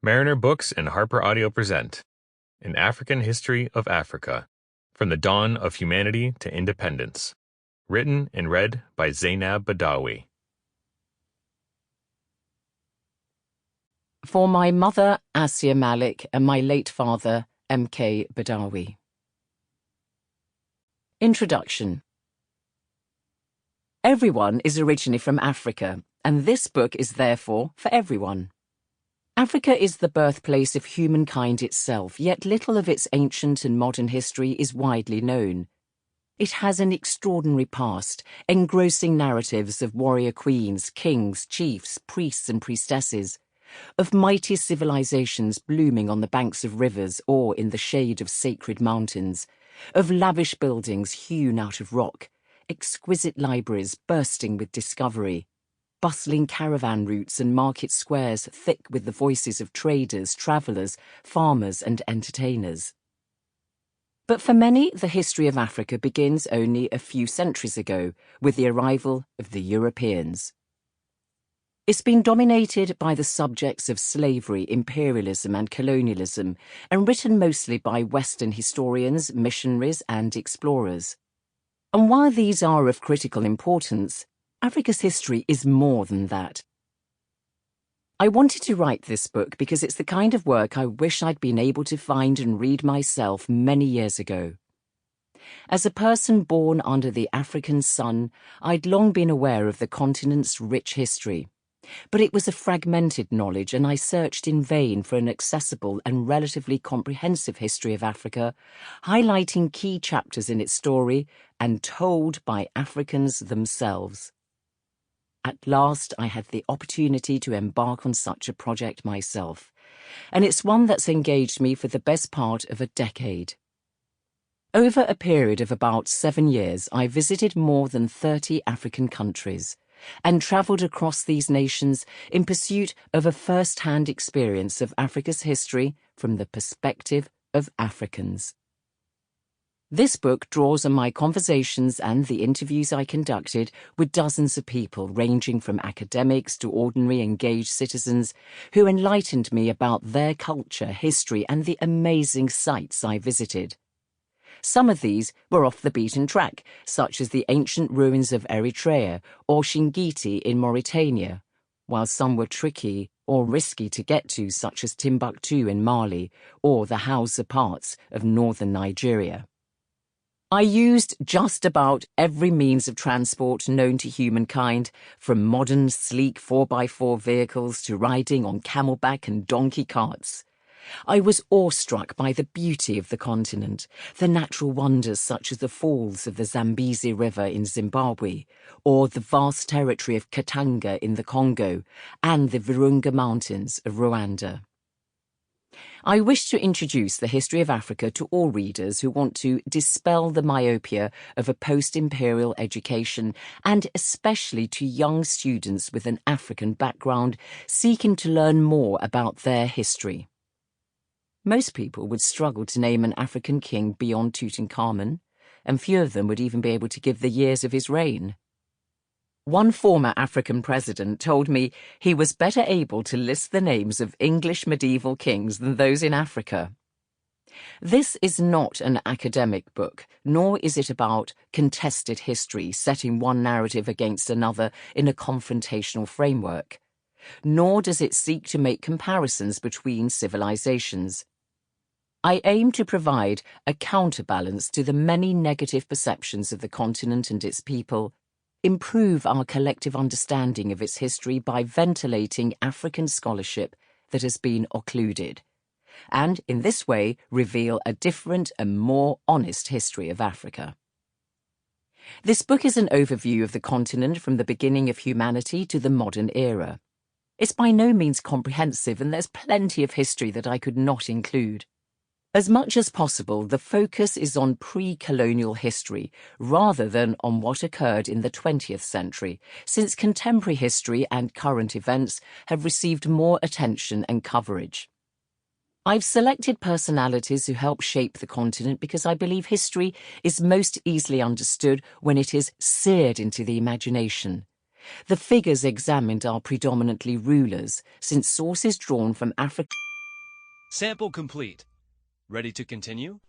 Mariner Books and HarperAudio present An African History of Africa, From the Dawn of Humanity to Independence, written and read by Zeinab Badawi. For my mother, Asia Malik, and my late father, M.K. Badawi. Introduction. Everyone is originally from Africa, and this book is therefore for everyone. Africa is the birthplace of humankind itself, yet little of its ancient and modern history is widely known. It has an extraordinary past, engrossing narratives of warrior queens, kings, chiefs, priests and priestesses, of mighty civilizations blooming on the banks of rivers or in the shade of sacred mountains, of lavish buildings hewn out of rock, exquisite libraries bursting with discovery, bustling caravan routes and market squares thick with the voices of traders, travellers, farmers and entertainers. But for many, the history of Africa begins only a few centuries ago with the arrival of the Europeans. It's been dominated by the subjects of slavery, imperialism and colonialism, and written mostly by Western historians, missionaries and explorers. And while these are of critical importance, Africa's history is more than that. I wanted to write this book because it's the kind of work I wish I'd been able to find and read myself many years ago. As a person born under the African sun, I'd long been aware of the continent's rich history. But it was a fragmented knowledge, and I searched in vain for an accessible and relatively comprehensive history of Africa, highlighting key chapters in its story and told by Africans themselves. At last, I had the opportunity to embark on such a project myself, and it's one that's engaged me for the best part of a decade. Over a period of about 7 years, I visited more than 30 African countries and travelled across these nations in pursuit of a first-hand experience of Africa's history from the perspective of Africans. This book draws on my conversations and the interviews I conducted with dozens of people ranging from academics to ordinary engaged citizens who enlightened me about their culture, history and the amazing sites I visited. Some of these were off the beaten track, such as the ancient ruins of Eritrea or Shingiti in Mauritania, while some were tricky or risky to get to, such as Timbuktu in Mali or the Hausa parts of northern Nigeria. I used just about every means of transport known to humankind, from modern sleek 4x4 vehicles to riding on camelback and donkey carts. I was awestruck by the beauty of the continent, the natural wonders such as the falls of the Zambezi River in Zimbabwe, or the vast territory of Katanga in the Congo, and the Virunga Mountains of Rwanda. I wish to introduce the history of Africa to all readers who want to dispel the myopia of a post-imperial education, and especially to young students with an African background seeking to learn more about their history. Most people would struggle to name an African king beyond Tutankhamun, and few of them would even be able to give the years of his reign. One former African president told me he was better able to list the names of English medieval kings than those in Africa. This is not an academic book, nor is it about contested history, setting one narrative against another in a confrontational framework. Nor does it seek to make comparisons between civilizations. I aim to provide a counterbalance to the many negative perceptions of the continent and its people, improve our collective understanding of its history by ventilating African scholarship that has been occluded, and in this way reveal a different and more honest history of Africa. This book is an overview of the continent from the beginning of humanity to the modern era. It's by no means comprehensive, and there's plenty of history that I could not include. As much as possible, the focus is on pre-colonial history rather than on what occurred in the 20th century, since contemporary history and current events have received more attention and coverage. I've selected personalities who help shape the continent because I believe history is most easily understood when it is seared into the imagination. The figures examined are predominantly rulers, since sources drawn from Africa Sample complete. Ready to continue?